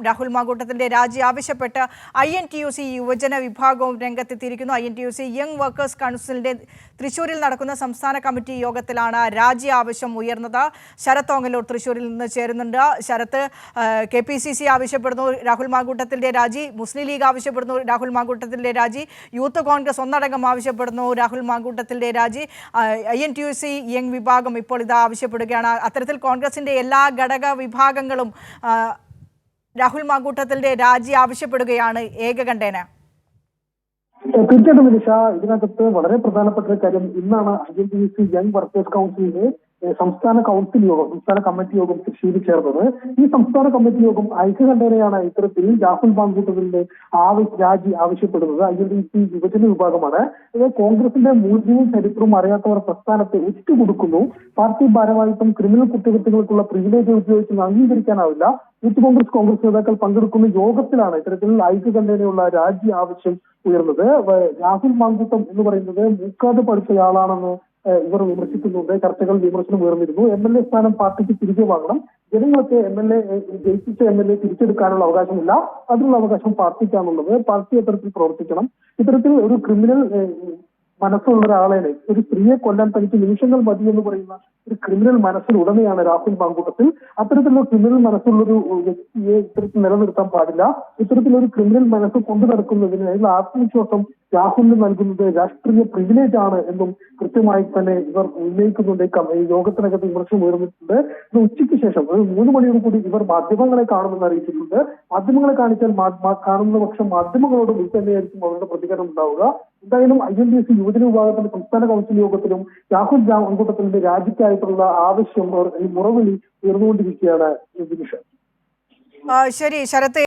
രാഹുൽ മാങ്കൂട്ടത്തിന്റെ രാജി ആവശ്യപ്പെട്ട് INTUC യുവജന വിഭാഗവും രംഗത്തെത്തിയിരിക്കുന്നു. INTUC യങ് വർക്കേഴ്സ് കൗൺസിലിന്റെ തൃശൂരിൽ നടക്കുന്ന സംസ്ഥാന കമ്മിറ്റി യോഗത്തിലാണ് രാജി ആവശ്യം ഉയർന്നത്. ശരത് ഓങ്ങല്ലൂർ തൃശൂരിൽ നിന്ന് ചേരുന്നുണ്ട്. ശരത്ത്, KPCC ആവശ്യപ്പെടുന്നു രാഹുൽ മാങ്കൂട്ടത്തിന്റെ രാജി, മുസ്ലിം ലീഗ് ആവശ്യപ്പെടുന്നു രാഹുൽ മാങ്കൂട്ടത്തിന്റെ രാജി, യൂത്ത് കോൺഗ്രസ് ഒന്നടങ്കം ആവശ്യപ്പെടുന്നു രാഹുൽ മാങ്കൂട്ടത്തിന്റെ രാജി. INTUC യങ് വിഭാഗം ഇപ്പോൾ ഇത് ആവശ്യപ്പെടുകയാണ്. അത്തരത്തിൽ കോൺഗ്രസിന്റെ എല്ലാ ഘടക വിഭാഗങ്ങളും രാഹുൽ മാങ്കൂട്ടത്തിന്റെ രാജി ആവശ്യപ്പെടുകയാണ് ഏകകണ്ഠേന. തീർച്ചയായിട്ടും നിഷ, ഇതിനകത്ത് വളരെ പ്രധാനപ്പെട്ട ഒരു കാര്യം, ഇന്നാണ് INTUC യങ് വർക്കേഴ്സ് കൗൺസിലിന്റെ സംസ്ഥാന കമ്മിറ്റി യോഗം തൃശ്ശൂരിൽ ചേർന്നത്. ഈ സംസ്ഥാന കമ്മിറ്റി യോഗം ഐക്യകണ്ഠേനയാണ് ഇത്തരത്തിൽ രാഹുൽ മാങ്കൂട്ടത്തിന്റെ രാജി ആവശ്യപ്പെടുന്നത്. INTUC യുവജന വിഭാഗമാണ്. ഇത് കോൺഗ്രസിന്റെ മൂല്യവും ചരിത്രവും അറിയാത്തവർ പ്രസ്ഥാനത്തെ ഒറ്റുകൊടുക്കുന്നു. പാർട്ടി ഭാരവാഹിത്വം ക്രിമിനൽ കുറ്റകൃത്യങ്ങൾക്കുള്ള പ്രിവിലേജ് ഉപയോഗിച്ച് അംഗീകരിക്കാനാവില്ല. യൂത്ത് കോൺഗ്രസ് നേതാക്കൾ പങ്കെടുക്കുന്ന യോഗത്തിലാണ് ഇത്തരത്തിൽ ഐക്യകണ്ഠേനയുള്ള രാജി ആവശ്യം ഉയർന്നത്. രാഹുൽ മാങ്കൂട്ടം എന്ന് പറയുന്നത് മൂക്കാതെ പഠിച്ചയാളാണെന്ന് ഇവർ വിമർശിക്കുന്നുണ്ട്. ചർച്ചകൾ വിമർശനം ഉയർന്നിരുന്നു. MLA സ്ഥാനം പാർട്ടിക്ക് തിരികെ വാങ്ങണം, ജനങ്ങൾക്ക് ജയിപ്പിച്ച MLA തിരിച്ചെടുക്കാനുള്ള അവകാശമില്ല, അതിനുള്ള അവകാശം പാർട്ടിക്കാണുള്ളത്. പാർട്ടി അത്തരത്തിൽ പ്രവർത്തിക്കണം. ഇത്തരത്തിൽ ഒരു ക്രിമിനൽ മനസ്സുള്ള ഒരാളെ, ഒരു സ്ത്രീയെ കൊല്ലാൻ തനിക്ക് നിമിഷങ്ങൾ മതി എന്ന് പറയുന്ന ഒരു ക്രിമിനൽ മനസ്സിലുടമയാണ് രാഹുൽ മാങ്കൂട്ടത്തിൽ. അത്തരത്തിലുള്ള ക്രിമിനൽ മനസ്സുള്ളൊരു വ്യക്തിയെ ഇത്തരത്തിൽ നിലനിർത്താൻ പാടില്ല. ഇത്തരത്തിലൊരു ക്രിമിനൽ മനസ്സ് കൊണ്ടു നടക്കുന്നതിന് അതിനുള്ള ആത്മവിശ്വാസം രാഹുലിന് നൽകുന്നത് രാഷ്ട്രീയ പ്രിവിലേജ് ആണ് എന്നും കൃത്യമായി തന്നെ ഇവർ ഉന്നയിക്കുന്നുണ്ട്. ഈ യോഗത്തിനകത്ത് വിമർശനം ഉയർന്നിട്ടുണ്ട്. ഇത് ഉച്ചയ്ക്ക് ശേഷം ഒരു 3 മണിയോട് കൂടി ഇവർ മാധ്യമങ്ങളെ കാണുമെന്ന് അറിയിച്ചിട്ടുണ്ട്. മാധ്യമങ്ങളെ കാണിച്ചാൽ കാണുന്ന പക്ഷം മാധ്യമങ്ങളോട് തന്നെയായിരിക്കും അവരുടെ പ്രതികരണം ഉണ്ടാവുക. എന്തായാലും INTUC യുവജന വിഭാഗത്തിന്റെ സംസ്ഥാന കൗൺസിൽ യോഗത്തിലും രാഹുൽ മാങ്കൂട്ടത്തിന്റെ രാജിക്കായിട്ടുള്ള ആവശ്യം, ഈ മുറവിളി ഉയർന്നുകൊണ്ടിരിക്കുകയാണ്. ശരി ശരത്ത്.